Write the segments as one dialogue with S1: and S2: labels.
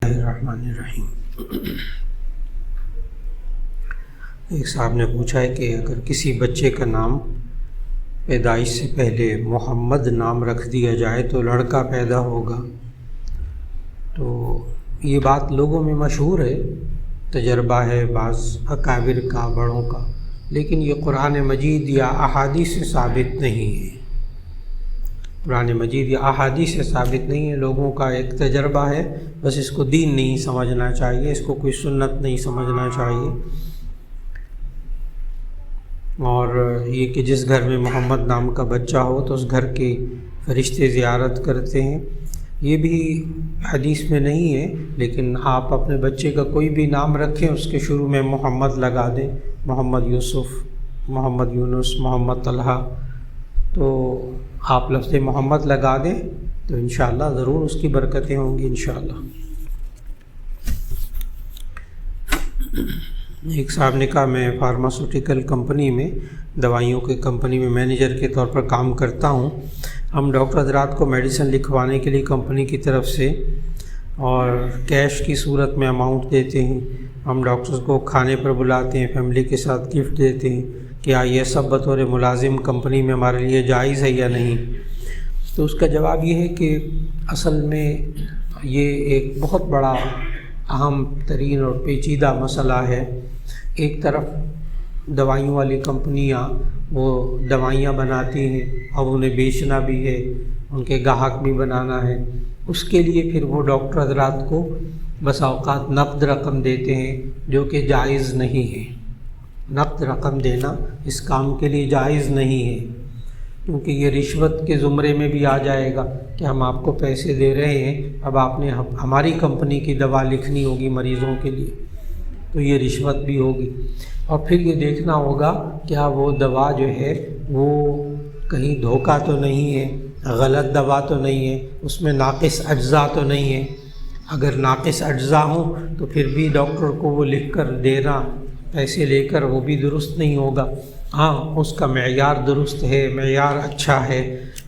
S1: الرحمن الرحیم۔ ایک صاحب نے پوچھا ہے کہ اگر کسی بچے کا نام پیدائش سے پہلے محمد نام رکھ دیا جائے تو لڑکا پیدا ہوگا، تو یہ بات لوگوں میں مشہور ہے، تجربہ ہے بعض اکابر کا، بڑوں کا، لیکن یہ قرآن مجید یا احادیث سے ثابت نہیں ہے۔ قرآن مجید یا احادیث سے ثابت نہیں ہے، لوگوں کا ایک تجربہ ہے، بس اس کو دین نہیں سمجھنا چاہیے، اس کو کوئی سنت نہیں سمجھنا چاہیے۔ اور یہ کہ جس گھر میں محمد نام کا بچہ ہو تو اس گھر کے فرشتے زیارت کرتے ہیں، یہ بھی حدیث میں نہیں ہے، لیکن آپ اپنے بچے کا کوئی بھی نام رکھیں، اس کے شروع میں محمد لگا دیں، محمد یوسف، محمد یونس، محمد طلحہ، تو آپ لفظ محمد لگا دیں تو انشاءاللہ ضرور اس کی برکتیں ہوں گی انشاءاللہ۔ ایک صاحب نے کہا میں فارماسوٹیکل کمپنی میں، دوائیوں کے کمپنی میں مینیجر کے طور پر کام کرتا ہوں۔ ہم ڈاکٹر حضرات کو میڈیسن لکھوانے کے لیے کمپنی کی طرف سے اور کیش کی صورت میں اماؤنٹ دیتے ہیں، ہم ڈاکٹرز کو کھانے پر بلاتے ہیں، فیملی کے ساتھ گفٹ دیتے ہیں، کیا یہ سب بطور ملازم کمپنی میں ہمارے لیے جائز ہے یا نہیں؟ تو اس کا جواب یہ ہے کہ اصل میں یہ ایک بہت بڑا اہم ترین اور پیچیدہ مسئلہ ہے۔ ایک طرف دوائیوں والی کمپنیاں وہ دوائیاں بناتی ہیں، اب انہیں بیچنا بھی ہے، ان کے گاہک بھی بنانا ہے، اس کے لیے پھر وہ ڈاکٹر حضرات کو بس اوقات نقد رقم دیتے ہیں جو کہ جائز نہیں ہے۔ نقد رقم دینا اس کام کے لیے جائز نہیں ہے، کیونکہ یہ رشوت کے زمرے میں بھی آ جائے گا کہ ہم آپ کو پیسے دے رہے ہیں، اب آپ نے ہماری کمپنی کی دوا لکھنی ہوگی مریضوں کے لیے، تو یہ رشوت بھی ہوگی۔ اور پھر یہ دیکھنا ہوگا کیا وہ دوا جو ہے وہ کہیں دھوکہ تو نہیں ہے، غلط دوا تو نہیں ہے، اس میں ناقص اجزاء تو نہیں ہے۔ اگر ناقص اجزاء ہوں تو پھر بھی ڈاکٹر کو وہ لکھ کر دینا پیسے لے کر وہ بھی درست نہیں ہوگا۔ ہاں اس کا معیار درست ہے، معیار اچھا ہے،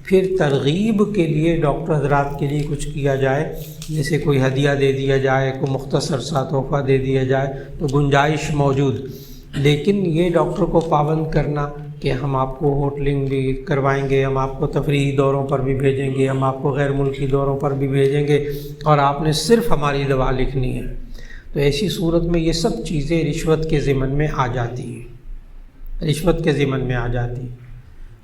S1: پھر ترغیب کے لیے ڈاکٹر حضرات کے لیے کچھ کیا جائے، جیسے کوئی ہدیہ دے دیا جائے، کوئی مختصر سا تحفہ دے دیا جائے تو گنجائش موجود، لیکن یہ ڈاکٹر کو پابند کرنا کہ ہم آپ کو ہوٹلنگ بھی کروائیں گے، ہم آپ کو تفریحی دوروں پر بھی بھیجیں گے، ہم آپ کو غیر ملکی دوروں پر بھی بھیجیں گے، اور آپ نے صرف ہماری دوا لکھنی ہے، تو ایسی صورت میں یہ سب چیزیں رشوت کے ضمن میں آ جاتی ہیں، رشوت کے ضمن میں آ جاتی ہیں۔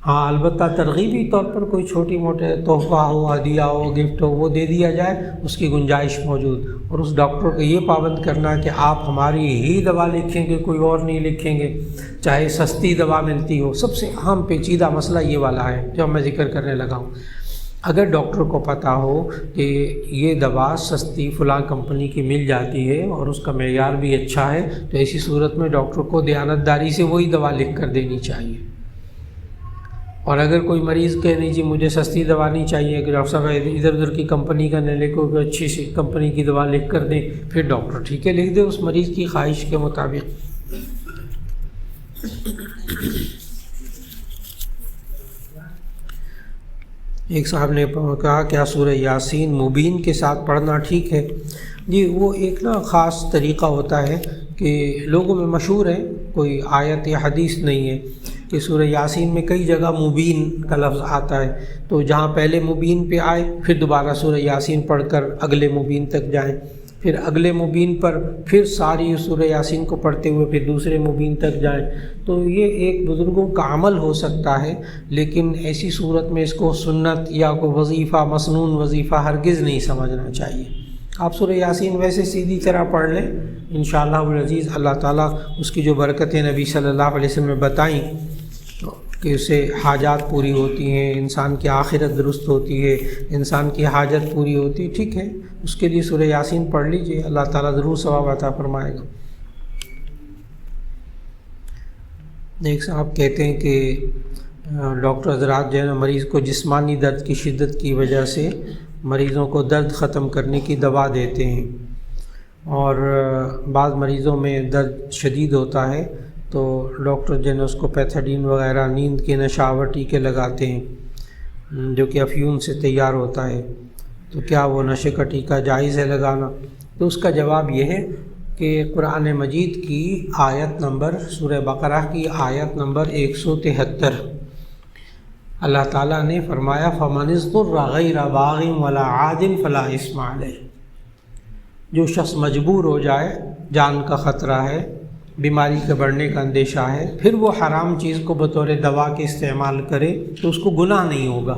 S1: ہاں البتہ ترغیبی طور پر کوئی چھوٹی موٹے تحفہ ہو، ہدیہ ہو، گفٹ ہو، وہ دے دیا جائے، اس کی گنجائش موجود، اور اس ڈاکٹر کو یہ پابند کرنا کہ آپ ہماری ہی دوا لکھیں گے، کوئی اور نہیں لکھیں گے، چاہے سستی دوا ملتی ہو۔ سب سے اہم پیچیدہ مسئلہ یہ والا ہے جو میں ذکر کرنے لگا ہوں۔ اگر ڈاکٹر کو پتہ ہو کہ یہ دوا سستی فلاں کمپنی کی مل جاتی ہے اور اس کا معیار بھی اچھا ہے، تو ایسی صورت میں ڈاکٹر کو دیانتداری سے وہی دوا لکھ کر دینی چاہیے۔ اور اگر کوئی مریض کہے نہیں جی مجھے سستی دوا نہیں چاہیے، کہ ڈاکٹر صاحب ادھر ادھر کی کمپنی کا نہ لکھو، کہ اچھی سی کمپنی کی دوا لکھ کر دیں، پھر ڈاکٹر ٹھیک ہے لکھ دے اس مریض کی خواہش کے مطابق۔ ایک صاحب نے کہا کیا سورہ یاسین مبین کے ساتھ پڑھنا ٹھیک ہے؟ جی وہ ایک خاص طریقہ ہوتا ہے کہ لوگوں میں مشہور ہے، کوئی آیت یا حدیث نہیں ہے کہ سورہ یاسین میں کئی جگہ مبین کا لفظ آتا ہے، تو جہاں پہلے مبین پہ آئے پھر دوبارہ سورہ یاسین پڑھ کر اگلے مبین تک جائیں، پھر اگلے مبین پر پھر ساری سورہ یاسین کو پڑھتے ہوئے پھر دوسرے مبین تک جائیں، تو یہ ایک بزرگوں کا عمل ہو سکتا ہے، لیکن ایسی صورت میں اس کو سنت یا کوئی وظیفہ، مسنون وظیفہ ہرگز نہیں سمجھنا چاہیے۔ آپ سورہ یاسین ویسے سیدھی طرح پڑھ لیں، انشاءاللہ العزیز اللہ تعالیٰ اس کی جو برکتیں نبی صلی اللہ علیہ وسلم نے بتائیں کہ اس سے حاجات پوری ہوتی ہیں، انسان کی آخرت درست ہوتی ہے، انسان کی حاجت پوری ہوتی ہے، ٹھیک ہے، اس کے لیے سورہ یاسین پڑھ لیجئے، اللہ تعالیٰ ضرور ثواب عطا فرمائے گا۔ ایک صاحب کہتے ہیں کہ ڈاکٹر حضرات جو ہے نا مریض کو جسمانی درد کی شدت کی وجہ سے مریضوں کو درد ختم کرنے کی دوا دیتے ہیں، اور بعض مریضوں میں درد شدید ہوتا ہے تو ڈاکٹر جو ہے اس کو پیتھیڈین وغیرہ نیند کے نشہ ٹیکے لگاتے ہیں جو کہ افیون سے تیار ہوتا ہے، تو کیا وہ نشے کا ٹیکہ جائز ہے لگانا؟ تو اس کا جواب یہ ہے کہ قرآن مجید کی آیت نمبر سورہ بقرہ کی آیت نمبر 173 اللہ تعالیٰ نے فرمایا فَمَنِ اضْطُرَّ غَيْرَ بَاغٍ وَلَا عَادٍ فَلَا إِثْمَ عَلَيْهِ، جو شخص مجبور ہو جائے، جان کا خطرہ ہے، بیماری کے بڑھنے کا اندیشہ ہے، پھر وہ حرام چیز کو بطور دوا کے استعمال کرے تو اس کو گناہ نہیں ہوگا،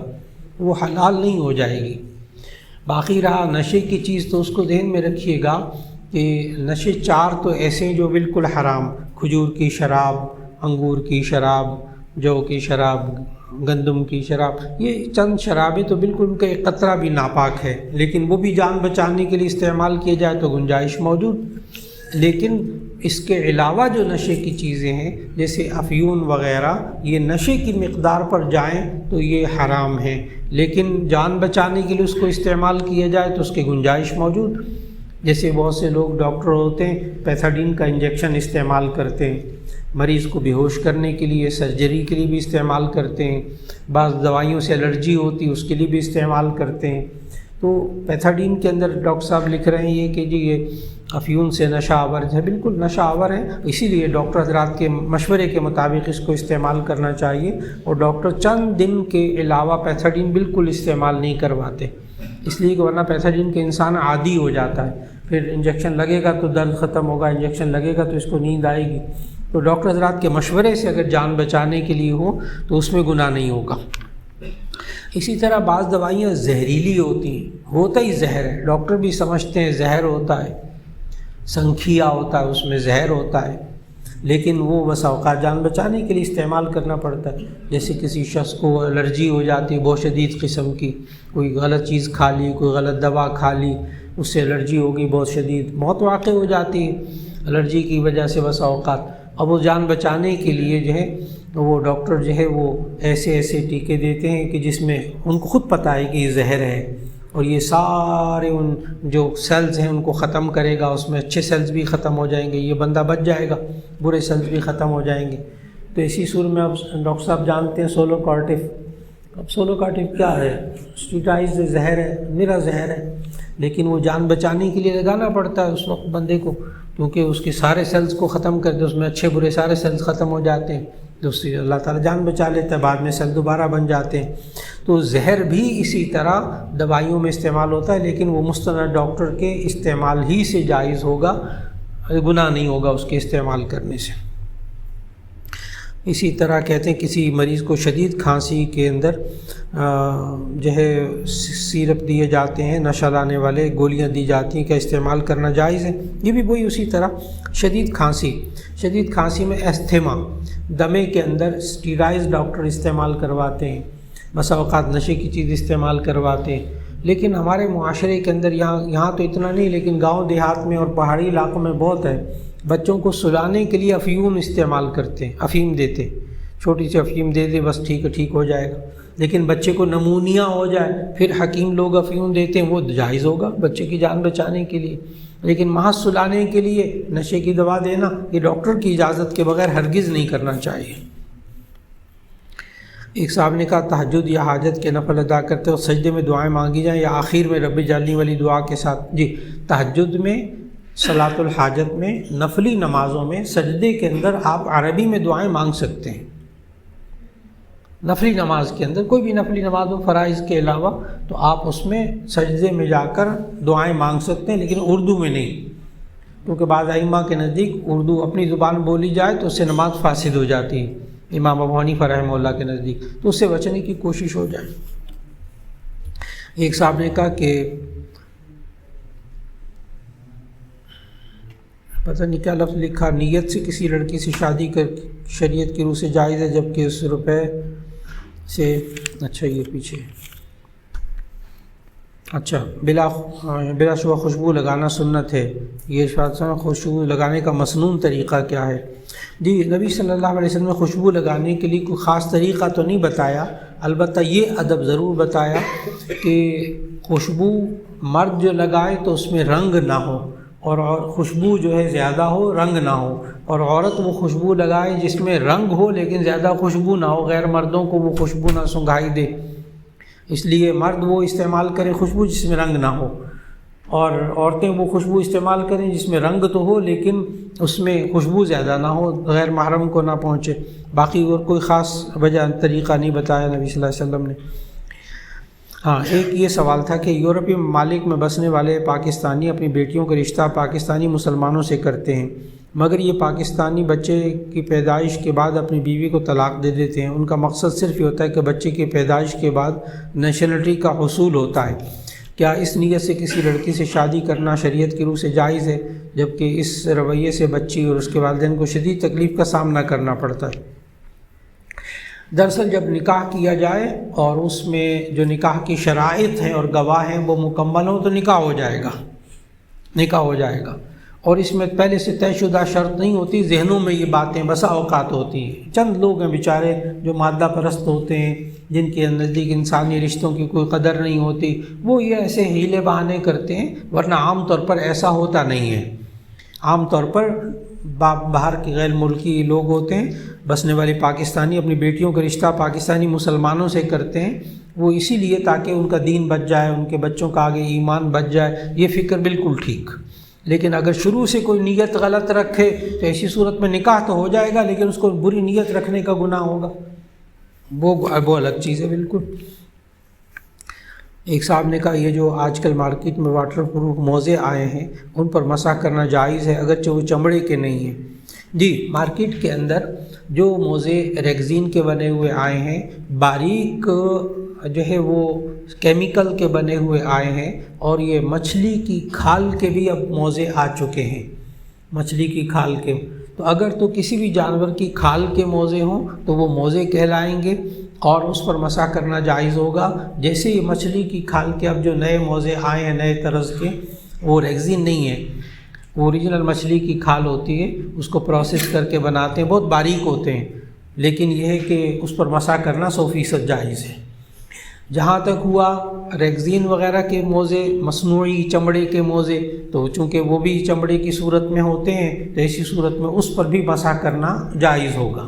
S1: وہ حلال نہیں ہو جائے گی۔ باقی رہا نشے کی چیز، تو اس کو ذہن میں رکھیے گا کہ نشے 4 تو ایسے ہیں جو بالکل حرام، کھجور کی شراب، انگور کی شراب، جو کی شراب، گندم کی شراب، یہ چند شرابیں تو بالکل ان کا ایک قطرہ بھی ناپاک ہے، لیکن وہ بھی جان بچانے کے لیے استعمال کیے جائے تو گنجائش موجود۔ لیکن اس کے علاوہ جو نشے کی چیزیں ہیں جیسے افیون وغیرہ، یہ نشے کی مقدار پر جائیں تو یہ حرام ہے، لیکن جان بچانے کے لیے اس کو استعمال کیا جائے تو اس کی گنجائش موجود۔ جیسے بہت سے لوگ ڈاکٹر ہوتے ہیں، پیتھاڈین کا انجیکشن استعمال کرتے ہیں، مریض کو بے ہوش کرنے کے لیے، سرجری کے لیے بھی استعمال کرتے ہیں، بعض دوائیوں سے الرجی ہوتی اس کے لیے بھی استعمال کرتے ہیں۔ تو پیتھاڈین کے اندر ڈاکٹر صاحب لکھ رہے ہیں یہ کہ جی یہ افیون سے نشہ آور ہے، بالکل نشہ آور ہے، اسی لیے ڈاکٹر حضرات کے مشورے کے مطابق اس کو استعمال کرنا چاہیے، اور ڈاکٹر چند دن کے علاوہ پیتھاڈین بالکل استعمال نہیں کرواتے، اس لیے کہ ورنہ پیتھاڈین کے انسان عادی ہو جاتا ہے، پھر انجیکشن لگے گا تو درد ختم ہوگا، انجیکشن لگے گا تو اس کو نیند آئے گی۔ تو ڈاکٹر حضرات کے مشورے سے اگر جان بچانے کے لیے ہو تو اس میں گناہ نہیں ہوگا۔ اسی طرح بعض دوائیاں زہریلی ہوتی ہیں، ہوتا ہی زہر ہے، ڈاکٹر بھی سمجھتے ہیں زہر ہوتا ہے، سنکھیا ہوتا ہے، اس میں زہر ہوتا ہے، لیکن وہ بس اوقات جان بچانے کے لیے استعمال کرنا پڑتا ہے۔ جیسے کسی شخص کو الرجی ہو جاتی ہے بہت شدید قسم کی، کوئی غلط چیز کھا لی، کوئی غلط دوا کھا لی، اس سے الرجی ہوگی بہت شدید، موت واقع ہو جاتی ہے الرجی کی وجہ سے بس اوقات۔ اب وہ جان بچانے کے لیے جو ہے وہ ڈاکٹر جو ہے وہ ایسے ٹیکے دیتے ہیں کہ جس میں ان کو خود پتہ ہے کہ یہ زہر ہے، اور یہ سارے ان جو سیلز ہیں ان کو ختم کرے گا، اس میں اچھے سیلز بھی ختم ہو جائیں گے، یہ بندہ بچ جائے گا، برے سیلز بھی ختم ہو جائیں گے۔ تو اسی صورت میں اب ڈاکٹر صاحب جانتے ہیں سولوکارٹف، اب سولوکارٹف کیا ہے؟ اسٹیرائڈ زہر ہے، میرا زہر ہے، لیکن وہ جان بچانے کے لیے لگانا پڑتا ہے اس وقت بندے کو، کیونکہ اس کے سارے سیلز کو ختم کر دے، اس میں اچھے برے سارے سیلز ختم ہو جاتے ہیں، تو اس سے اللہ تعالیٰ جان بچا لیتا ہے، بعد میں سیل دوبارہ بن جاتے ہیں۔ تو زہر بھی اسی طرح دوائیوں میں استعمال ہوتا ہے، لیکن وہ مستند ڈاکٹر کے استعمال ہی سے جائز ہوگا، گناہ نہیں ہوگا اس کے استعمال کرنے سے۔ اسی طرح کہتے ہیں کسی مریض کو شدید کھانسی کے اندر جو ہے سیرپ دیے جاتے ہیں، نشہ لانے والے گولیاں دی جاتی ہیں، کیا استعمال کرنا جائز ہے؟ یہ بھی وہی اسی طرح شدید کھانسی میں استھما، دمے کے اندر اسٹیرائڈ ڈاکٹر استعمال کرواتے ہیں، بسا اوقات نشے کی چیز استعمال کرواتے ہیں، لیکن ہمارے معاشرے کے اندر یہاں تو اتنا نہیں، لیکن گاؤں دیہات میں اور پہاڑی علاقوں میں بہت ہے، بچوں کو سلانے کے لیے افیون استعمال کرتے ہیں، افیم دیتے، چھوٹی سی افیم دے دے بس ٹھیک ہو جائے گا، لیکن بچے کو نمونیا ہو جائے پھر حکیم لوگ افیون دیتے ہیں، وہ جائز ہوگا بچے کی جان بچانے کے لیے، لیکن محض سلانے کے لیے نشے کی دوا دینا یہ ڈاکٹر کی اجازت کے بغیر ہرگز نہیں کرنا چاہیے۔ ایک صاحب نے کہا تہجد یا حاجت کے نفل ادا کرتے وقت سجدے میں دعائیں مانگی جائیں یا آخر میں رب اجعلنی والی دعا کے ساتھ؟ جی، تہجد میں، صلاۃ الحاجت میں، نفلی نمازوں میں سجدے کے اندر آپ عربی میں دعائیں مانگ سکتے ہیں۔ نفلی نماز کے اندر کوئی بھی نفلی نماز ہو فرائض کے علاوہ تو آپ اس میں سجدے میں جا کر دعائیں مانگ سکتے ہیں، لیکن اردو میں نہیں، کیونکہ بعض ائمہ کے نزدیک اردو اپنی زبان بولی جائے تو اس سے نماز فاسد ہو جاتی ہے، امام ابو حنیفہ رحمہ اللہ کے نزدیک، تو اس سے بچنے کی کوشش ہو جائے۔ ایک صاحب نے کہا کہ پتہ نہیں کیا لفظ لکھا، نیت سے کسی لڑکی سے شادی کر شریعت کی روح سے جائز ہے، جبکہ اس روپے سے اچھا یہ پیچھے اچھا بلا شبہ خوشبو لگانا سنت ہے، یہ خوشبو لگانے کا مسنون طریقہ کیا ہے؟ جی، نبی صلی اللہ علیہ وسلم نے خوشبو لگانے کے لیے کوئی خاص طریقہ تو نہیں بتایا، البتہ یہ ادب ضرور بتایا کہ خوشبو مرد جو لگائے تو اس میں رنگ نہ ہو، اور خوشبو جو ہے زیادہ ہو رنگ نہ ہو، اور عورت وہ خوشبو لگائے جس میں رنگ ہو لیکن زیادہ خوشبو نہ ہو، غیر مردوں کو وہ خوشبو نہ سنگھائی دے، اس لیے مرد وہ استعمال کرے خوشبو جس میں رنگ نہ ہو۔ اور عورتیں وہ خوشبو استعمال کریں جس میں رنگ تو ہو لیکن اس میں خوشبو زیادہ نہ ہو، غیر محرم کو نہ پہنچے، باقی اور کوئی خاص وجہ طریقہ نہیں بتایا نبی صلی اللہ علیہ وسلم نے۔ ہاں، ایک یہ سوال تھا کہ یورپی ممالک میں بسنے والے پاکستانی اپنی بیٹیوں کا رشتہ پاکستانی مسلمانوں سے کرتے ہیں، مگر یہ پاکستانی بچے کی پیدائش کے بعد اپنی بیوی کو طلاق دے دیتے ہیں۔ ان کا مقصد صرف یہ ہوتا ہے کہ بچے کی پیدائش کے بعد نیشنلٹی کا حصول ہوتا ہے۔ کیا اس نیت سے کسی لڑکی سے شادی کرنا شریعت کی روح سے جائز ہے، جبکہ اس رویے سے بچی اور اس کے والدین کو شدید تکلیف کا سامنا کرنا پڑتا ہے؟ دراصل جب نکاح کیا جائے اور اس میں جو نکاح کی شرائط ہیں اور گواہ ہیں وہ مکمل ہوں تو نکاح ہو جائے گا، اور اس میں پہلے سے طے شدہ شرط نہیں ہوتی، ذہنوں میں یہ باتیں بسا اوقات ہوتی ہیں۔ چند لوگ ہیں بیچارے جو مادہ پرست ہوتے ہیں، جن کے نزدیک انسانی رشتوں کی کوئی قدر نہیں ہوتی، وہ یہ ایسے ہیلے بہانے کرتے ہیں، ورنہ عام طور پر ایسا ہوتا نہیں ہے۔ عام طور پر باہر کے غیر ملکی لوگ ہوتے ہیں، بسنے والے پاکستانی اپنی بیٹیوں کا رشتہ پاکستانی مسلمانوں سے کرتے ہیں، وہ اسی لیے تاکہ ان کا دین بچ جائے، ان کے بچوں کا آگے ایمان بچ جائے، یہ فکر بالکل ٹھیک۔ لیکن اگر شروع سے کوئی نیت غلط رکھے تو ایسی صورت میں نکاح تو ہو جائے گا لیکن اس کو بری نیت رکھنے کا گناہ ہوگا، وہ الگ چیز ہے بالکل۔ ایک صاحب نے کہا یہ جو آج کل مارکیٹ میں واٹر پروف موزے آئے ہیں ان پر مسح کرنا جائز ہے اگرچہ وہ چمڑے کے نہیں ہیں؟ جی، مارکیٹ کے اندر جو موزے ریگزین کے بنے ہوئے آئے ہیں، باریک جو ہے وہ کیمیکل کے بنے ہوئے آئے ہیں، اور یہ مچھلی کی کھال کے بھی اب موزے آ چکے ہیں، مچھلی کی کھال کے، تو اگر تو کسی بھی جانور کی کھال کے موزے ہوں تو وہ موزے کہلائیں گے اور اس پر مسح کرنا جائز ہوگا۔ جیسے یہ مچھلی کی کھال کے اب جو نئے موزے آئے ہیں نئے طرز کے، وہ ریگزین نہیں ہے، وہ اوریجنل مچھلی کی کھال ہوتی ہے، اس کو پروسیس کر کے بناتے ہیں، بہت باریک ہوتے ہیں، لیکن یہ ہے کہ اس پر مسح کرنا 100% جائز ہے۔ جہاں تک ہوا ریگزین وغیرہ کے موزے، مصنوعی چمڑے کے موزے، تو چونکہ وہ بھی چمڑے کی صورت میں ہوتے ہیں تو ایسی صورت میں اس پر بھی مسح کرنا جائز ہوگا۔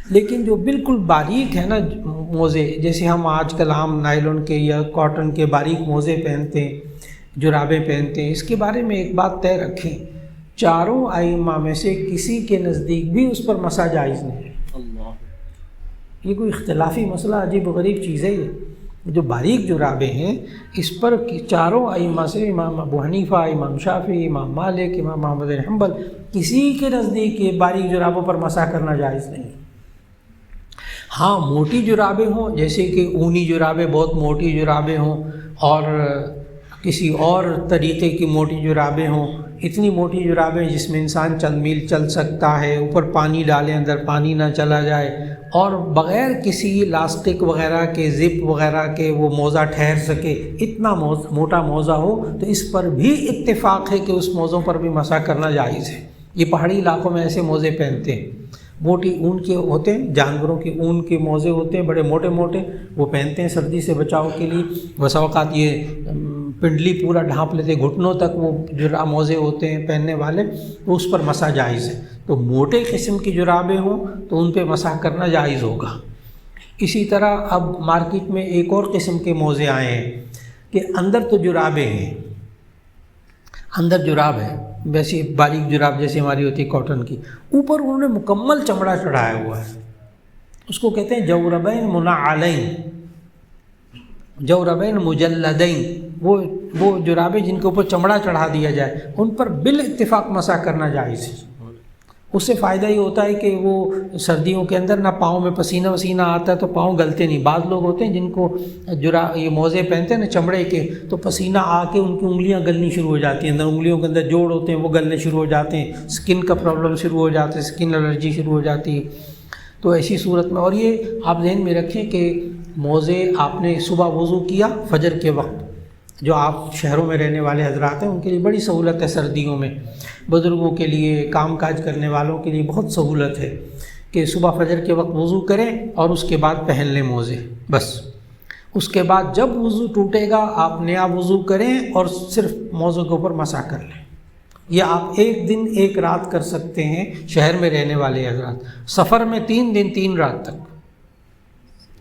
S1: لیکن جو بالکل باریک ہے نا موزے، جیسے ہم آج کل عام نائلون کے یا کاٹن کے باریک موزے پہنتے ہیں، جرابیں پہنتے ہیں، اس کے بارے میں ایک بات طے رکھیں، چاروں ائمہ میں سے کسی کے نزدیک بھی اس پر مسح جائز نہیں ہے۔ یہ کوئی اختلافی مسئلہ، عجیب و غریب چیز ہے۔ یہ جو باریک جرابیں ہیں اس پر چاروں ائمہ سے، امام ابو حنیفہ، امام شافعی، امام مالک، امام احمد بن حنبل، کسی کے نزدیک یہ باریک جرابوں پر مسح کرنا جائز نہیں۔ ہاں، موٹی جرابیں ہوں، جیسے کہ اونی جرابیں، بہت موٹی جرابیں ہوں، اور کسی اور طریقے کی موٹی جرابیں ہوں، اتنی موٹی جرابیں جس میں انسان چند میل چل سکتا ہے، اوپر پانی ڈالیں اندر پانی نہ چلا جائے، اور بغیر کسی لاسٹک وغیرہ کے، زپ وغیرہ کے وہ موزہ ٹھہر سکے، اتنا موٹا موزہ ہو تو اس پر بھی اتفاق ہے کہ اس موزوں پر بھی مسح کرنا جائز ہے۔ یہ پہاڑی علاقوں میں ایسے موزے پہنتے ہیں، موٹی اون کے ہوتے ہیں، جانوروں کی اون کے موزے ہوتے ہیں، بڑے موٹے موٹے، وہ پہنتے ہیں سردی سے بچاؤ کے لیے۔ بسا اوقات یہ پنڈلی پورا ڈھانپ لیتے، گھٹنوں تک وہ موزے ہوتے ہیں پہننے والے، تو اس پر مسح جائز ہے۔ تو موٹے قسم کی جرابیں ہوں تو ان پہ مسح کرنا جائز ہوگا۔ اسی طرح اب مارکیٹ میں ایک اور قسم کے موزے آئے ہیں کہ اندر تو جرابیں ہیں، اندر جراب ہے، ویسی باریک جراب جیسے ہماری ہوتی ہے کاٹن کی، اوپر انہوں نے مکمل چمڑا چڑھایا ہوا ہے، اس کو کہتے ہیں جوربین منعلین، جوربین مجلدین، وہ جرابیں جن کے اوپر چمڑا چڑھا دیا جائے، ان پر بالاتفاق مسح کرنا جائز ہے۔ اس سے فائدہ یہ ہوتا ہے کہ وہ سردیوں کے اندر نہ پاؤں میں پسینہ وسینہ آتا ہے تو پاؤں گلتے نہیں۔ بعض لوگ ہوتے ہیں جن کو یہ موزے پہنتے ہیں نا چمڑے کے، تو پسینہ آ کے ان کی انگلیاں گلنی شروع ہو جاتی ہیں، اندر انگلیوں کے اندر جوڑ ہوتے ہیں وہ گلنے شروع ہو جاتے ہیں، اسکن کا پرابلم شروع ہو جاتا ہے، اسکن الرجی شروع ہو جاتی ہے۔ تو ایسی صورت میں، اور یہ آپ ذہن میں رکھیں کہ موزے آپ نے صبح وضو کیا فجر کے وقت، جو آپ شہروں میں رہنے والے حضرات ہیں ان کے لیے بڑی سہولت ہے، سردیوں میں بزرگوں کے لیے، کام کاج کرنے والوں کے لیے بہت سہولت ہے کہ صبح فجر کے وقت وضو کریں اور اس کے بعد پہن لیں موزے، بس اس کے بعد جب وضو ٹوٹے گا آپ نیا وضو کریں اور صرف موزوں کے اوپر مسح کر لیں۔ یہ آپ ایک دن ایک رات کر سکتے ہیں شہر میں رہنے والے حضرات، سفر میں 3 دن 3 رات تک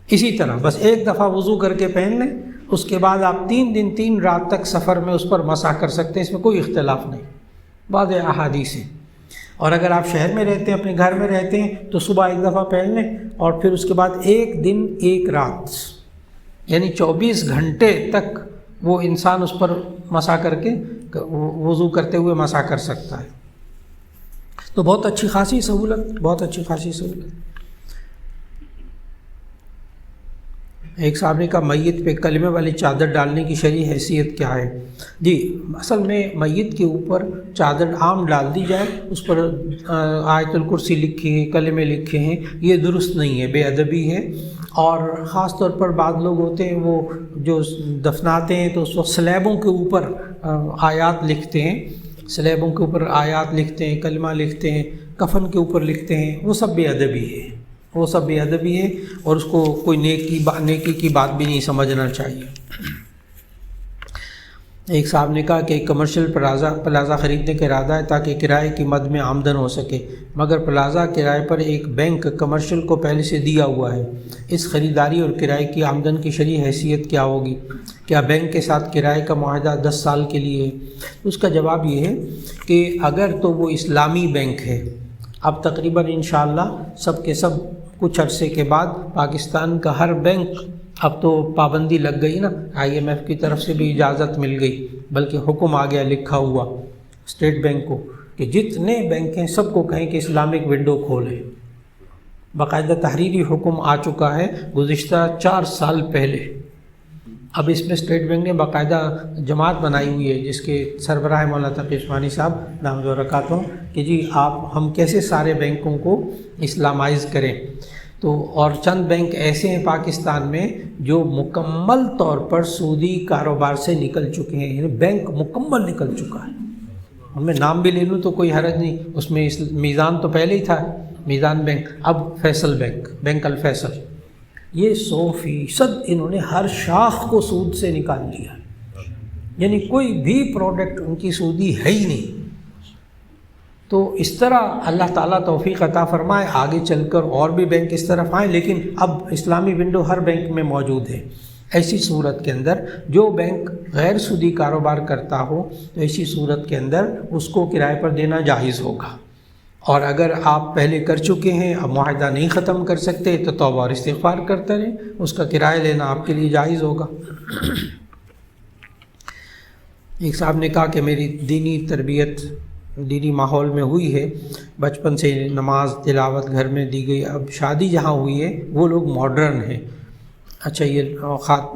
S1: اسی طرح، بس ایک دفعہ وضو کر کے پہن لیں اس کے بعد آپ 3 دن 3 رات تک سفر میں اس پر مسح کر سکتے ہیں، اس میں کوئی اختلاف نہیں، بعض احادیث ہیں۔ اور اگر آپ شہر میں رہتے ہیں، اپنے گھر میں رہتے ہیں، تو صبح ایک دفعہ پہن لیں اور پھر اس کے بعد 1 دن 1 رات یعنی 24 گھنٹے تک وہ انسان اس پر مسح کر کے وضو کرتے ہوئے مسح کر سکتا ہے۔ تو بہت اچھی خاصی سہولت، بہت اچھی خاصی سہولت۔ ایک صاحب نے کہا میت پہ کلمے والی چادر ڈالنے کی شرعی حیثیت کیا ہے؟ جی، اصل میں میت کے اوپر چادر عام ڈال دی جائے، اس پر آیت الکرسی لکھی ہے، کلمے لکھے ہیں، یہ درست نہیں ہے، بے ادبی ہے۔ اور خاص طور پر بعض لوگ ہوتے ہیں وہ جو دفناتے ہیں تو اس وقت سلیبوں کے اوپر آیات لکھتے ہیں، سلیبوں کے اوپر آیات لکھتے ہیں، کلمہ لکھتے ہیں، کفن کے اوپر لکھتے ہیں، وہ سب بے ادبی ہے، وہ سب بے ادبی ہے، اور اس کو کوئی نیکی کی بات بھی نہیں سمجھنا چاہیے۔ ایک صاحب نے کہا کہ ایک کمرشل پلازا خریدنے کا ارادہ ہے تاکہ کرائے کی مد میں آمدن ہو سکے، مگر پلازا کرائے پر ایک بینک کمرشل کو پہلے سے دیا ہوا ہے، اس خریداری اور کرائے کی آمدن کی شرعی حیثیت کیا ہوگی؟ کیا بینک کے ساتھ کرائے کا معاہدہ 10 سال کے لیے ہے؟ اس کا جواب یہ ہے کہ اگر تو وہ اسلامی بینک ہے، اب تقریباً انشاءاللہ سب کے سب کچھ عرصے کے بعد پاکستان کا ہر بینک، اب تو پابندی لگ گئی نا، IMF کی طرف سے بھی اجازت مل گئی، بلکہ حکم آ گیا لکھا ہوا اسٹیٹ بینک کو کہ جتنے بینک ہیں سب کو کہیں کہ اسلامک ونڈو کھولیں، باقاعدہ تحریری حکم آ چکا ہے گزشتہ 4 سال پہلے۔ اب اس میں اسٹیٹ بینک نے باقاعدہ جماعت بنائی ہوئی ہے جس کے سربراہ مولانا تقی عثمانی صاحب دامت برکاتہ کہ جی ہم کیسے سارے بینکوں کو اسلامائز کریں۔ تو اور چند بینک ایسے ہیں پاکستان میں جو مکمل طور پر سودی کاروبار سے نکل چکے ہیں، یعنی بینک مکمل نکل چکا ہے۔ ان میں نام بھی لے لوں تو کوئی حرج نہیں، اس میں میزان تو پہلے ہی تھا، میزان بینک، اب فیصل بینک، بینک الفیصل، یہ 100% انہوں نے ہر شاخ کو سود سے نکال لیا، یعنی کوئی بھی پروڈکٹ ان کی سودی ہے ہی نہیں۔ تو اس طرح اللہ تعالیٰ توفیق عطا فرمائے، آگے چل کر اور بھی بینک اس طرف آئیں، لیکن اب اسلامی ونڈو ہر بینک میں موجود ہے۔ ایسی صورت کے اندر جو بینک غیر سودی کاروبار کرتا ہو تو ایسی صورت کے اندر اس کو کرائے پر دینا جائز ہوگا، اور اگر آپ پہلے کر چکے ہیں، اب معاہدہ نہیں ختم کر سکتے تو توبہ اور استغفار کرتے رہیں، اس کا کرایہ لینا آپ کے لیے جائز ہوگا۔ ایک صاحب نے کہا کہ میری دینی تربیت دینی ماحول میں ہوئی ہے، بچپن سے نماز تلاوت گھر میں دی گئی، اب شادی جہاں ہوئی ہے وہ لوگ ماڈرن ہیں۔ اچھا، یہ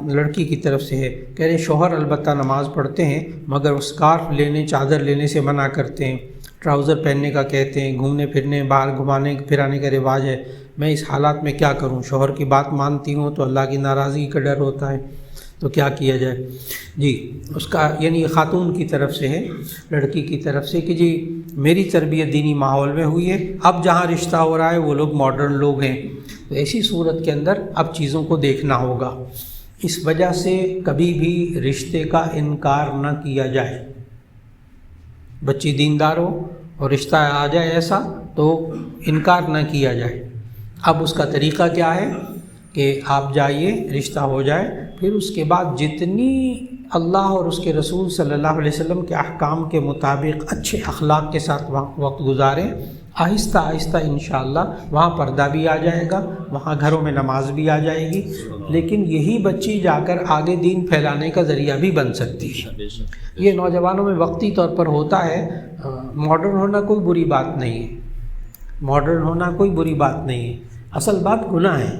S1: لڑکی کی طرف سے ہے، کہہ رہے شوہر البتہ نماز پڑھتے ہیں مگر اسکارف لینے چادر لینے سے منع کرتے ہیں، ٹراؤزر پہننے کا کہتے ہیں، گھومنے پھرنے باہر گھمانے پھرانے کا رواج ہے، میں اس حالات میں کیا کروں؟ شوہر کی بات مانتی ہوں تو اللہ کی ناراضگی کا ڈر ہوتا ہے، تو کیا کیا جائے؟ جی، اس کا یعنی خاتون کی طرف سے ہے، لڑکی کی طرف سے کہ جی میری تربیت دینی ماحول میں ہوئی ہے، اب جہاں رشتہ ہو رہا ہے وہ لوگ ماڈرن لوگ ہیں، تو ایسی صورت کے اندر اب چیزوں کو دیکھنا ہوگا، اس وجہ سے کبھی بھی رشتے کا انکار نہ کیا جائے۔ بچی دیندار ہو اور رشتہ آ جائے ایسا تو انکار نہ کیا جائے۔ اب اس کا طریقہ کیا ہے کہ آپ جائیے، رشتہ ہو جائے، پھر اس کے بعد جتنی اللہ اور اس کے رسول صلی اللہ علیہ وسلم کے احکام کے مطابق اچھے اخلاق کے ساتھ وقت گزاریں، آہستہ آہستہ انشاءاللہ وہاں پردہ بھی آ جائے گا، وہاں گھروں میں نماز بھی آ جائے گی، لیکن یہی بچی جا کر آگے دین پھیلانے کا ذریعہ بھی بن سکتی ہے۔ یہ نوجوانوں میں وقتی طور پر ہوتا ہے، ماڈرن ہونا کوئی بری بات نہیں ہے، ماڈرن ہونا کوئی بری بات نہیں ہے، اصل بات گناہ ہے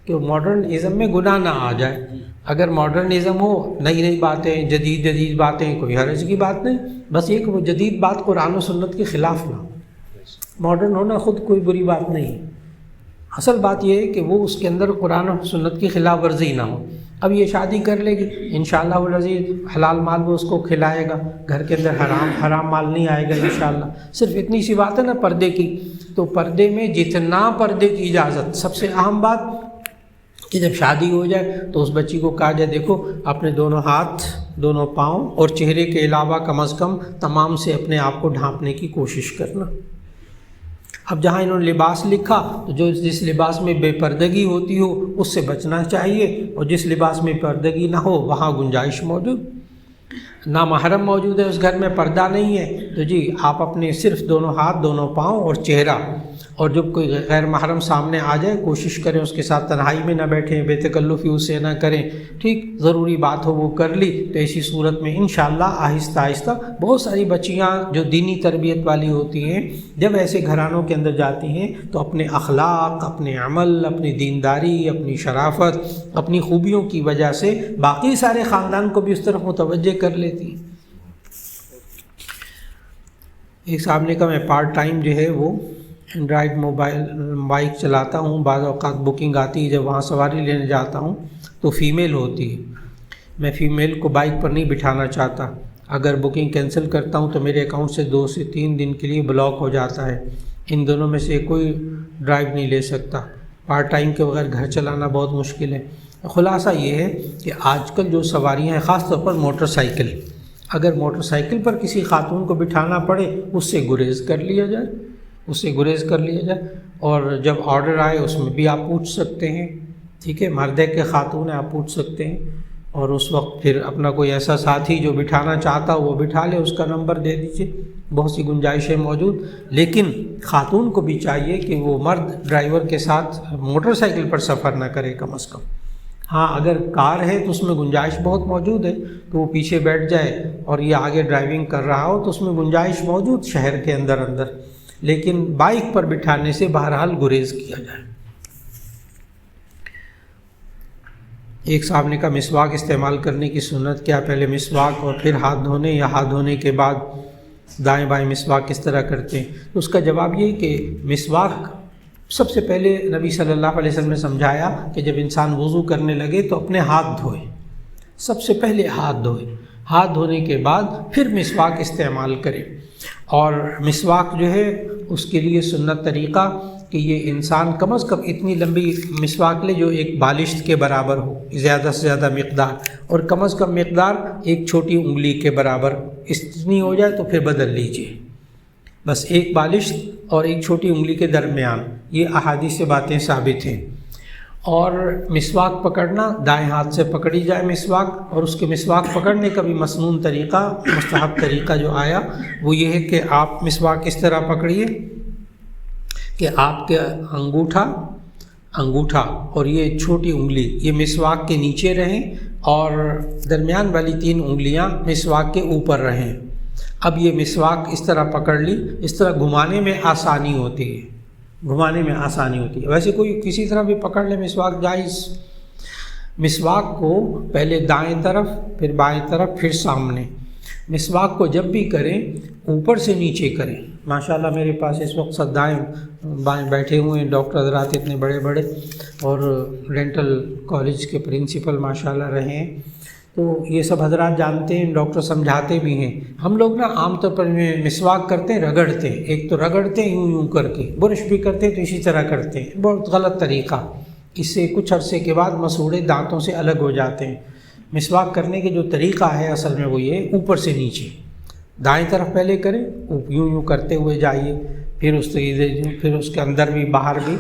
S1: کہ ماڈرنزم میں گناہ نہ آ جائے۔ اگر ماڈرنزم ہو، نئی نئی باتیں، جدید باتیں، کوئی حرج کی بات نہیں، بس یہ کہ وہ جدید بات قرآن و سنت کے خلاف نہ ہو۔ ماڈرن ہونا خود کوئی بری بات نہیں ہے، اصل بات یہ ہے کہ وہ اس کے اندر قرآن و سنت کی خلاف ورزی نہ ہو۔ اب یہ شادی کر لے گی، انشاءاللہ العزیز حلال مال وہ اس کو کھلائے گا، گھر کے اندر حرام مال نہیں آئے گا انشاءاللہ۔ صرف اتنی سی بات ہے نا پردے کی، تو پردے میں جتنا پردے کی اجازت، سب سے اہم بات کہ جب شادی ہو جائے تو اس بچی کو کہا جائے دیکھو اپنے دونوں ہاتھ، دونوں پاؤں اور چہرے کے علاوہ کم از کم تمام سے اپنے آپ کو ڈھانپنے کی کوشش کرنا۔ اب جہاں انہوں نے لباس لکھا تو جو جس لباس میں بے پردگی ہوتی ہو اس سے بچنا چاہیے، اور جس لباس میں پردگی نہ ہو وہاں گنجائش موجود۔ نامحرم موجود ہے اس گھر میں، پردہ نہیں ہے تو جی آپ اپنے صرف دونوں ہاتھ، دونوں پاؤں اور چہرہ، اور جب کوئی غیر محرم سامنے آ جائے کوشش کریں اس کے ساتھ تنہائی میں نہ بیٹھیں، بے تکلفی اس سے نہ کریں، ٹھیک، ضروری بات ہو وہ کر لی تو ایسی صورت میں انشاءاللہ آہستہ آہستہ بہت ساری بچیاں جو دینی تربیت والی ہوتی ہیں جب ایسے گھرانوں کے اندر جاتی ہیں تو اپنے اخلاق، اپنے عمل، اپنی دینداری، اپنی شرافت، اپنی خوبیوں کی وجہ سے باقی سارے خاندان کو بھی اس طرف متوجہ کر لیتی ہیں۔ ایک صاحب نے کہا میں پارٹ ٹائم جو ہے وہ اینڈرائڈ موبائل بائک چلاتا ہوں، بعض اوقات بکنگ آتی ہے جب وہاں سواری لینے جاتا ہوں تو فیمیل ہوتی ہے، میں فیمیل کو بائک پر نہیں بٹھانا چاہتا، اگر بکنگ کینسل کرتا ہوں تو میرے اکاؤنٹ سے 2 سے 3 دن کے لیے بلاک ہو جاتا ہے، ان دونوں میں سے کوئی ڈرائیو نہیں لے سکتا، پارٹ ٹائم کے بغیر گھر چلانا بہت مشکل ہے۔ خلاصہ یہ ہے کہ آج کل جو سواریاں ہیں خاص طور پر موٹر سائیکل، اگر موٹر سائیکل پر کسی خاتون کو بٹھانا پڑے اس سے گریز کر لیا جائے، اور جب آرڈر آئے اس میں بھی آپ پوچھ سکتے ہیں، ٹھیک ہے، مرد ہے کہ خاتون ہے آپ پوچھ سکتے ہیں، اور اس وقت پھر اپنا کوئی ایسا ساتھی جو بٹھانا چاہتا ہو وہ بٹھا لے، اس کا نمبر دے دیجیے، بہت سی گنجائشیں موجود، لیکن خاتون کو بھی چاہیے کہ وہ مرد ڈرائیور کے ساتھ موٹر سائیکل پر سفر نہ کرے کم از کم۔ ہاں اگر کار ہے تو اس میں گنجائش بہت موجود ہے کہ وہ پیچھے بیٹھ جائے اور یہ آگے ڈرائیونگ کر رہا ہو تو اس میں گنجائش موجود شہر کے اندر، لیکن بائک پر بٹھانے سے بہرحال گریز کیا جائے۔ ایک صاحب نے کہا مسواک استعمال کرنے کی سنت کیا، پہلے مسواک اور پھر ہاتھ دھونے یا ہاتھ دھونے کے بعد دائیں بائیں مسواک کس طرح کرتے ہیں؟ تو اس کا جواب یہ کہ مسواک سب سے پہلے نبی صلی اللہ علیہ وسلم نے سمجھایا کہ جب انسان وضو کرنے لگے تو اپنے ہاتھ دھوئے، سب سے پہلے ہاتھ دھوئے، ہاتھ دھونے کے بعد پھر مسواک استعمال کرے، اور مسواک جو ہے اس کے لیے سنت طریقہ کہ یہ انسان کم از کم اتنی لمبی مسواک لے جو ایک بالشت کے برابر ہو، زیادہ سے زیادہ مقدار، اور کم از کم مقدار ایک چھوٹی انگلی کے برابر، اتنی ہو جائے تو پھر بدل لیجئے، بس ایک بالشت اور ایک چھوٹی انگلی کے درمیان، یہ احادیث سے باتیں ثابت ہیں۔ اور مسواک پکڑنا دائیں ہاتھ سے پکڑی جائے مسواک، اور اس کے مسواک پکڑنے کا بھی مسنون طریقہ، مستحب طریقہ جو آیا وہ یہ ہے کہ آپ مسواک اس طرح پکڑیے کہ آپ کے انگوٹھا اور یہ چھوٹی انگلی یہ مسواک کے نیچے رہیں اور درمیان والی 3 انگلیاں مسواک کے اوپر رہیں۔ اب یہ مسواک اس طرح پکڑ لی، اس طرح گھمانے میں آسانی ہوتی ہے، ویسے کوئی کسی طرح بھی پکڑ لے مسواک جائز۔ مسواک کو پہلے دائیں طرف، پھر بائیں طرف، پھر سامنے، مسواک کو جب بھی کریں اوپر سے نیچے کریں۔ ماشاءاللہ میرے پاس اس وقت سب دائیں بائیں بیٹھے ہوئے ہیں ڈاکٹر حضرات اتنے بڑے بڑے، اور ڈینٹل کالج کے پرنسپل ماشاءاللہ رہے ہیں، تو یہ سب حضرات جانتے ہیں، ڈاکٹر سمجھاتے بھی ہیں۔ ہم لوگ نا عام طور پر مسواک کرتے ہیں رگڑتے ہیں، ایک تو رگڑتے ہیں یوں کر کے، برش بھی کرتے ہیں تو اسی طرح کرتے ہیں، بہت غلط طریقہ، اس سے کچھ عرصے کے بعد مسوڑے دانتوں سے الگ ہو جاتے ہیں۔ مسواک کرنے کے جو طریقہ ہے اصل میں وہ یہ اوپر سے نیچے، دائیں طرف پہلے کریں، یوں کرتے ہوئے جائیے، پھر اس کے اندر بھی باہر بھی،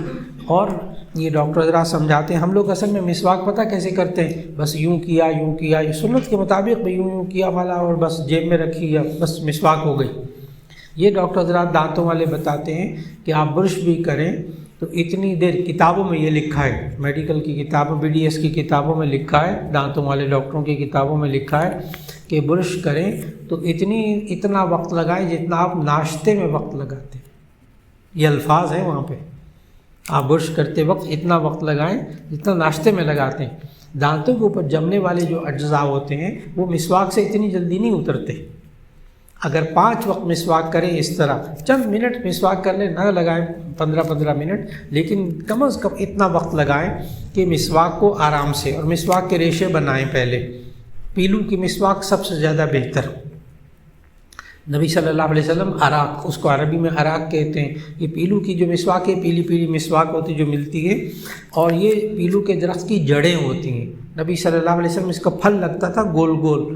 S1: اور یہ ڈاکٹر حضرات سمجھاتے ہیں۔ ہم لوگ اصل میں مسواک پتہ کیسے کرتے ہیں، بس یوں کیا، یہ سنت کے مطابق بھی یوں کیا والا، اور بس جیب میں رکھی یا بس مسواک ہو گئی۔ یہ ڈاکٹر حضرات دانتوں والے بتاتے ہیں کہ آپ برش بھی کریں تو اتنی دیر، کتابوں میں یہ لکھا ہے، میڈیکل کی کتابوں، BDS کی کتابوں میں لکھا ہے، دانتوں والے ڈاکٹروں کی کتابوں میں لکھا ہے کہ برش کریں تو اتنا وقت لگائیں جتنا آپ ناشتے میں وقت لگاتے ہیں، یہ الفاظ ہیں وہاں پہ، آپ برش کرتے وقت اتنا وقت لگائیں جتنا ناشتے میں لگاتے ہیں۔ دانتوں کے اوپر جمنے والے جو اجزاء ہوتے ہیں وہ مسواک سے اتنی جلدی نہیں اترتے، اگر 5 وقت مسواک کریں اس طرح، چند منٹ مسواک کر لیں، نہ لگائیں 15 منٹ، لیکن کم از کم اتنا وقت لگائیں کہ مسواک کو آرام سے، اور مسواک کے ریشے بنائیں پہلے، پیلو کی مسواک سب سے زیادہ بہتر، نبی صلی اللہ علیہ وسلم عراق، اس کو عربی میں عراق کہتے ہیں، یہ پیلو کی جو مسواک ہے، پیلی پیلی مسواک ہوتی جو ملتی ہے، اور یہ پیلو کے درخت کی جڑیں ہوتی ہیں، نبی صلی اللہ علیہ وسلم اس کا پھل لگتا تھا گول گول،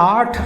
S1: 8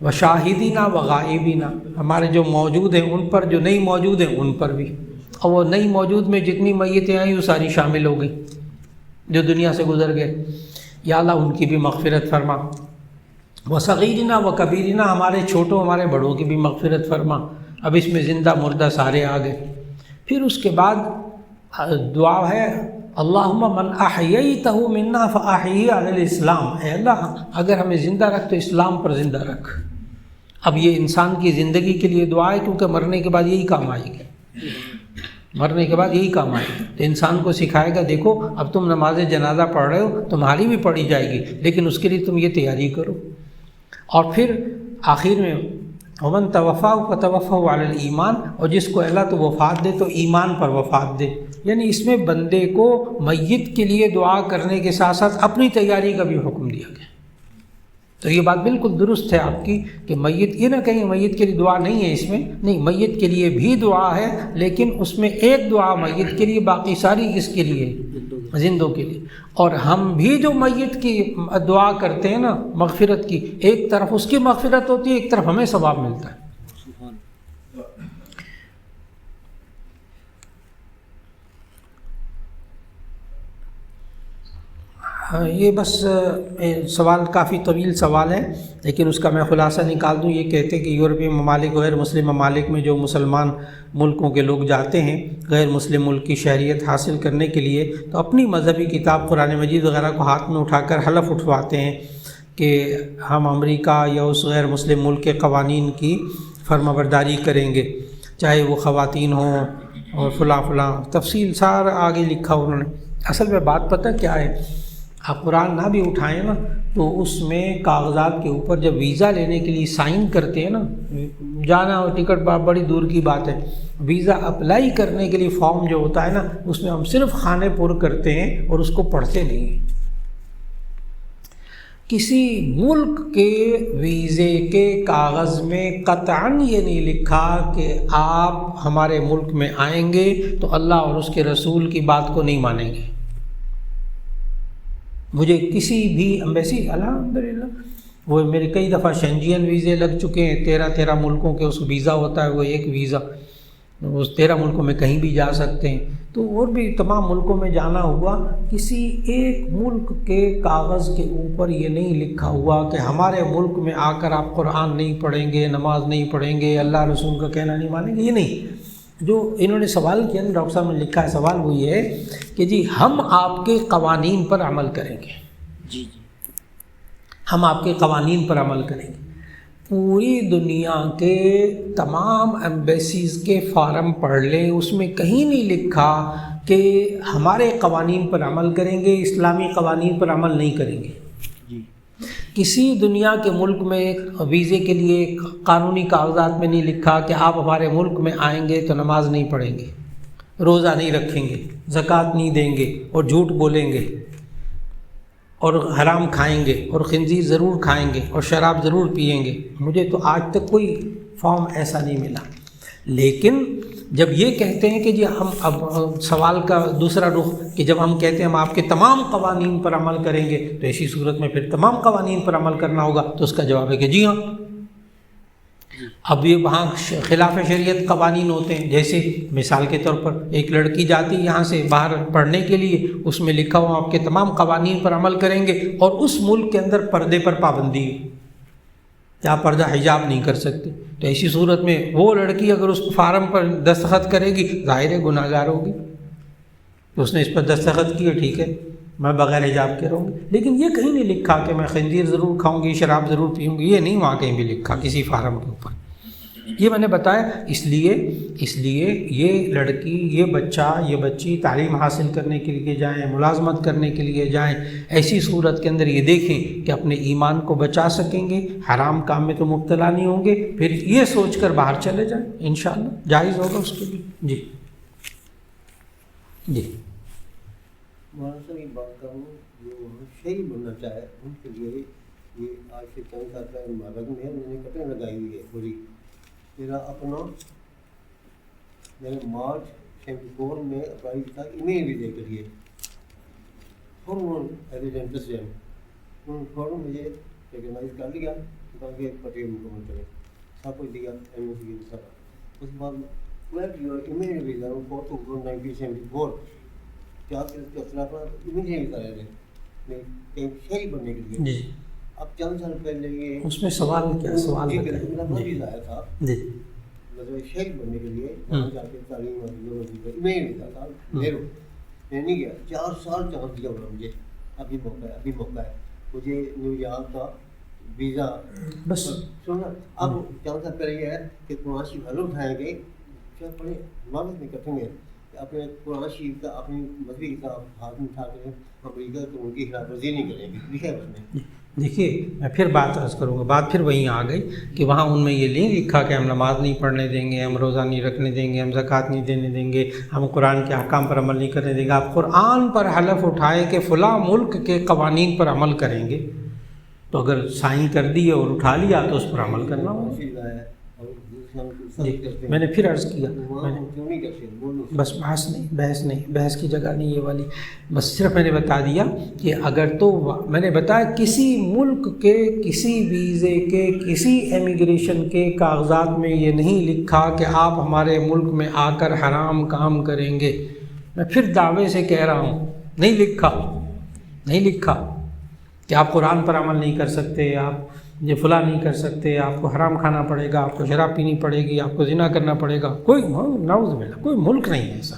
S1: و شاہدینہ و غائبینہ، ہمارے جو موجود ہیں ان پر، جو نہیں موجود ہیں ان پر بھی، اور وہ نہیں موجود میں جتنی میتیں آئیں وہ ساری شامل ہو گئی جو دنیا سے گزر گئے، یا اللہ ان کی بھی مغفرت فرما، و صغیرنا و کبیرنا، ہمارے چھوٹوں ہمارے بڑوں کی بھی مغفرت فرما۔ اب اس میں زندہ مردہ سارے آ گئے۔ پھر اس کے بعد دعا ہے اللہم من احییتہ منا فاحیہ علی الاسلام، اے اللہ اگر ہمیں زندہ رکھ تو اسلام پر زندہ رکھ۔ اب یہ انسان کی زندگی کے لیے دعا ہے، کیونکہ مرنے کے بعد یہی کام آئے گی، مرنے کے بعد یہی کام آئے گی۔ تو انسان کو سکھائے گا دیکھو اب تم نماز جنازہ پڑھ رہے ہو، تمہاری بھی پڑھی جائے گی، لیکن اس کے لیے تم یہ تیاری کرو۔ اور پھر آخر میں ومن توفاہ فتوفہ علی الایمان، اور جس کو اللہ تو وفات دے تو ایمان پر وفات دے، یعنی اس میں بندے کو میت کے لیے دعا کرنے کے ساتھ ساتھ اپنی تیاری کا بھی حکم دیا گیا۔ تو یہ بات بالکل درست ہے آپ کی کہ میت، یہ نہ کہیں میت کے لیے دعا نہیں ہے، اس میں نہیں، میت کے لیے بھی دعا ہے، لیکن اس میں ایک دعا میت کے لیے، باقی ساری کس کے لیے؟ زندوں کے لیے۔ اور ہم بھی جو میت کی دعا کرتے ہیں نا مغفرت کی، ایک طرف اس کی مغفرت ہوتی ہے، ایک طرف ہمیں ثواب ملتا ہے۔ یہ بس سوال کافی طویل سوال ہے، لیکن اس کا میں خلاصہ نکال دوں۔ یہ کہتے کہ یورپی ممالک، غیر مسلم ممالک میں جو مسلمان ملکوں کے لوگ جاتے ہیں غیر مسلم ملک کی شہریت حاصل کرنے کے لیے، تو اپنی مذہبی کتاب قرآن مجید وغیرہ کو ہاتھ میں اٹھا کر حلف اٹھواتے ہیں کہ ہم امریکہ یا اس غیر مسلم ملک کے قوانین کی فرمانبرداری کریں گے، چاہے وہ خواتین ہوں اور فلاں فلاں، تفصیل سارا آگے لکھا انہوں نے۔ اصل میں بات پتہ کیا ہے، آپ قرآن نہ بھی اٹھائیں نا تو اس میں کاغذات کے اوپر جب ویزا لینے کے لیے سائن کرتے ہیں نا، جانا اور ٹکٹ بڑی دور کی بات ہے، ویزا اپلائی کرنے کے لیے فارم جو ہوتا ہے نا، اس میں ہم صرف خانے پر کرتے ہیں اور اس کو پڑھتے نہیں ہیں۔ کسی ملک کے ویزے کے کاغذ میں قطعاً یہ نہیں لکھا کہ آپ ہمارے ملک میں آئیں گے تو اللہ اور اس کے رسول کی بات کو نہیں مانیں گے۔ مجھے کسی بھی ایمبیسی، الحمدللہ وہ میرے کئی دفعہ شنجین ویزے لگ چکے ہیں، 13 ملکوں کے اس ویزا ہوتا ہے، وہ ایک ویزا، اس 13 ملکوں میں کہیں بھی جا سکتے ہیں۔ تو اور بھی تمام ملکوں میں جانا ہوا، کسی ایک ملک کے کاغذ کے اوپر یہ نہیں لکھا ہوا کہ ہمارے ملک میں آ کر آپ قرآن نہیں پڑھیں گے، نماز نہیں پڑھیں گے، اللہ رسول کا کہنا نہیں مانیں گے، یہ نہیں۔ جو انہوں نے سوال کیا نا، ڈاکٹر صاحب نے لکھا ہے سوال، وہ یہ ہے کہ جی ہم آپ کے قوانین پر عمل کریں گے، جی ہم آپ کے قوانین پر عمل کریں گے۔ پوری دنیا کے تمام ایمبیسیز کے فارم پڑھ لیں، اس میں کہیں نہیں لکھا کہ ہمارے قوانین پر عمل کریں گے، اسلامی قوانین پر عمل نہیں کریں گے۔ کسی دنیا کے ملک میں ویزے کے لیے قانونی کاغذات میں نہیں لکھا کہ آپ ہمارے ملک میں آئیں گے تو نماز نہیں پڑھیں گے، روزہ نہیں رکھیں گے، زکوٰۃ نہیں دیں گے، اور جھوٹ بولیں گے، اور حرام کھائیں گے، اور خنزیر ضرور کھائیں گے، اور شراب ضرور پئیں گے۔ مجھے تو آج تک کوئی فارم ایسا نہیں ملا۔ لیکن جب یہ کہتے ہیں کہ جی ہم، اب سوال کا دوسرا رخ کہ جب ہم کہتے ہیں ہم آپ کے تمام قوانین پر عمل کریں گے، تو ایسی صورت میں پھر تمام قوانین پر عمل کرنا ہوگا، تو اس کا جواب ہے کہ جی ہاں۔ اب یہ وہاں خلاف شریعت قوانین ہوتے ہیں، جیسے مثال کے طور پر ایک لڑکی جاتی یہاں سے باہر پڑھنے کے لیے، اس میں لکھا ہوا آپ کے تمام قوانین پر عمل کریں گے، اور اس ملک کے اندر پردے پر پابندی ہے، آپ پردہ حجاب نہیں کر سکتے، تو ایسی صورت میں وہ لڑکی اگر اس فارم پر دستخط کرے گی، ظاہر ہے گناہ گار ہوگی۔ تو اس نے اس پر دستخط کیے، ٹھیک ہے میں بغیر حجاب کے رہوں گی، لیکن یہ کہیں نہیں لکھا کہ میں خنزیر ضرور کھاؤں گی، شراب ضرور پیوں گی، یہ نہیں وہاں کہیں بھی لکھا کسی فارم کے اوپر۔ یہ میں نے بتایا اس لیے یہ لڑکی، یہ بچہ، یہ بچی تعلیم حاصل کرنے کے لیے جائیں، ملازمت کرنے کے لیے جائیں، ایسی صورت کے اندر یہ دیکھیں کہ اپنے ایمان کو بچا سکیں گے، حرام کام میں تو مبتلا نہیں ہوں گے، پھر یہ سوچ کر باہر چلے جائیں، انشاءاللہ جائز ہوگا اس کے لیے۔ جی
S2: مولانا صاحب یہ بات کروں، جو شہری بننا چاہے ان کے لیے یہ آج سے چند سال پہلے مغرب میں میں نے کپڑے لگائی ہوئی ہے پوری، میرا اپنا، میں نے مارچ 74 میں اپلائی کیا ایمیل ویزے کے لیے، فوراً ایز اے انٹرسٹ انہوں نے فوراً مجھے ریکگنائز کر لیا تاکہ پٹیل مکمل کریں. سب کچھ دیا ایمبیسی کے ساتھ. اس کے بعد میں امیڈیٹ ویزا ہوں 4 اکتوبر 1974 4 کے اثرات امیڈیٹ ویزا رہے میں کہیں شہری بننے کے لیے.
S1: جی
S2: اب چند سال پہلے یہ
S1: اس میں سوال کیا سوال
S2: میرا ویزا آیا تھا
S1: جی
S2: مطلب شہری بننے کے لیے وہاں جا کے تعلیم امیڈیٹ ویزا تھا میرے میں نہیں گیا. 4 سال چانس دیا انہوں نے مجھے. ابھی موقع ہے مجھے نیو یارک کا ویزا
S1: بس
S2: سننا. اب چند سال پہلے یہ ہے کہ قرآن شریف حل اٹھائیں گے کیا پڑھے عبادت نہیں کرتے ہیں اپنے قرآن شریف کا اپنی مذہبی کتاب ہاتھ میں اٹھا کر امریکہ تو ان کی خلاف ورزی نہیں کریں گے. لکھا ہے اس میں.
S1: دیکھیے میں پھر بات عرض کروں گا. بات پھر وہیں آ گئی کہ وہاں ان میں یہ نہیں لکھا کہ ہم نماز نہیں پڑھنے دیں گے, ہم روزہ نہیں رکھنے دیں گے, ہم زکوٰۃ نہیں دینے دیں گے, ہم قرآن کے احکام پر عمل نہیں کرنے دیں گے. آپ قرآن پر حلف اٹھائیں کہ فلاں ملک کے قوانین پر عمل کریں گے تو اگر سائن کر دی اور اٹھا لیا تو اس پر عمل کرنا ہوگا. جی میں نے پھر عرض کیا بس بحث کی جگہ نہیں یہ والی. بس صرف میں نے بتا دیا کہ اگر تو میں نے بتایا کسی ملک کے کسی ویزے کے کسی امیگریشن کے کاغذات میں یہ نہیں لکھا کہ آپ ہمارے ملک میں آ کر حرام کام کریں گے. میں پھر دعوے سے کہہ رہا ہوں نہیں لکھا کہ آپ قرآن پر عمل نہیں کر سکتے, آپ یہ فلاں نہیں کر سکتے, آپ کو حرام کھانا پڑے گا, آپ کو شراب پینی پڑے گی, آپ کو زنا کرنا پڑے گا. کوئی نعوذ باللہ کوئی ملک نہیں ہے ایسا.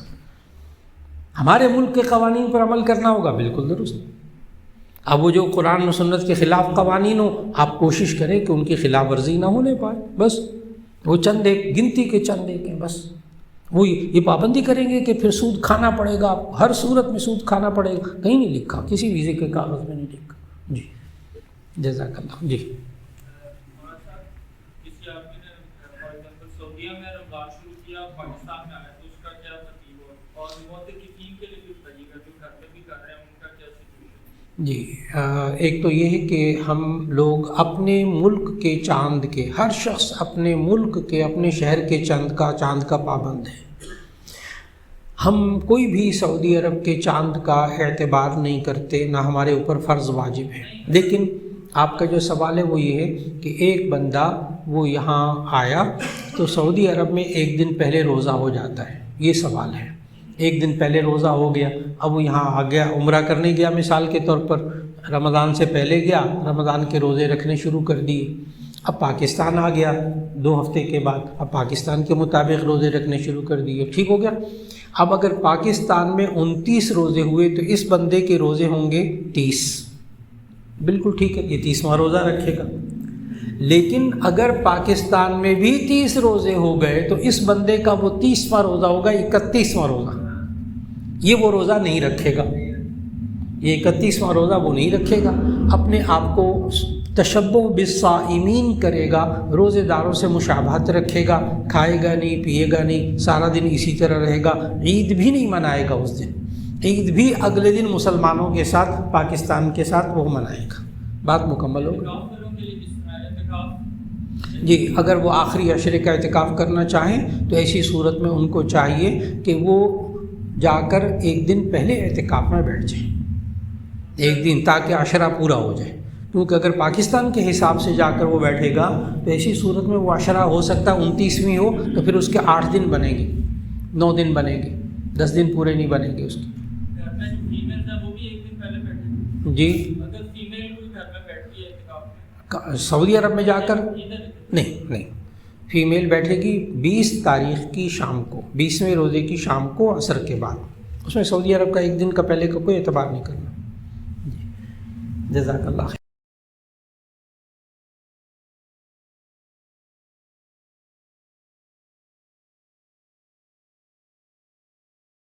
S1: ہمارے ملک کے قوانین پر عمل کرنا ہوگا بالکل درست. اب وہ جو قرآن و سنت کے خلاف قوانین ہو آپ کوشش کریں کہ ان کی خلاف ورزی نہ ہونے پائے. بس وہ چند ایک گنتی کے چند ایک ہیں. بس وہ یہ پابندی کریں گے کہ پھر سود کھانا پڑے گا, ہر صورت میں سود کھانا پڑے گا. کہیں نہیں لکھا, کسی ویزے کے کاغذ میں نہیں لکھا. جی جزاک اللہ. جی
S3: کسی آدمی نے فار ایگزامپل سعودیہ میں رمضان شروع کیا, پاکستان میں آیا تو اس کا کیا ترتیب ہو, اور محتکفین کے لیے بھی بتائیے گا جو گھر میں بھی کر رہے ہیں ان کا کیا سچویشن.
S1: جی ایک تو یہ ہے کہ ہم لوگ اپنے ملک کے چاند کے, ہر شخص اپنے ملک کے اپنے شہر کے چاند کا پابند ہے. ہم کوئی بھی سعودی عرب کے چاند کا اعتبار نہیں کرتے, نہ ہمارے اوپر فرض واجب ہے. لیکن آپ کا جو سوال ہے وہ یہ ہے کہ ایک بندہ وہ یہاں آیا تو سعودی عرب میں ایک دن پہلے روزہ ہو جاتا ہے, یہ سوال ہے. ایک دن پہلے روزہ ہو گیا, اب وہ یہاں آ گیا, عمرہ کرنے گیا مثال کے طور پر, رمضان سے پہلے گیا, رمضان کے روزے رکھنے شروع کر دیے. اب پاکستان آ گیا 2 ہفتے کے بعد, اب پاکستان کے مطابق روزے رکھنے شروع کر دیے, ٹھیک ہو گیا. اب اگر پاکستان میں 29 روزے ہوئے تو اس بندے کے روزے ہوں گے 30. بالکل ٹھیک ہے, یہ 30واں روزہ رکھے گا. لیکن اگر پاکستان میں بھی 30 روزے ہو گئے تو اس بندے کا وہ 30واں روزہ ہوگا 31واں روزہ. یہ وہ روزہ نہیں رکھے گا, یہ 31واں روزہ وہ نہیں رکھے گا. اپنے آپ کو تشبہ بالصائمین کرے گا, روزے داروں سے مشابہت رکھے گا, کھائے گا نہیں, پیے گا نہیں, سارا دن اسی طرح رہے گا. عید بھی نہیں منائے گا اس دن, عید بھی اگلے دن مسلمانوں کے ساتھ پاکستان کے ساتھ وہ منائے گا. بات مکمل ہو گئی. جی اگر وہ آخری عشرے کا اعتکاف کرنا چاہیں تو ایسی صورت میں ان کو چاہیے کہ وہ جا کر ایک دن پہلے اعتکاف میں بیٹھ جائیں, ایک دن, تاکہ عشرہ پورا ہو جائے. کیونکہ اگر پاکستان کے حساب سے جا کر وہ بیٹھے گا تو ایسی صورت میں وہ عشرہ ہو سکتا ہے 29ویں ہو تو پھر اس کے 8 دن بنیں گے, 9 دن بنیں گے, 10 دن پورے نہیں بنیں گے اس کے. جی سعودی عرب میں جا کر نہیں, فیمیل بیٹھے گی 20 تاریخ کی شام کو, 20ویں روزے کی شام کو عصر کے بعد. اس میں سعودی عرب کا ایک دن کا پہلے کا کوئی اعتبار نہیں کرنا. جی جزاک اللہ خیر.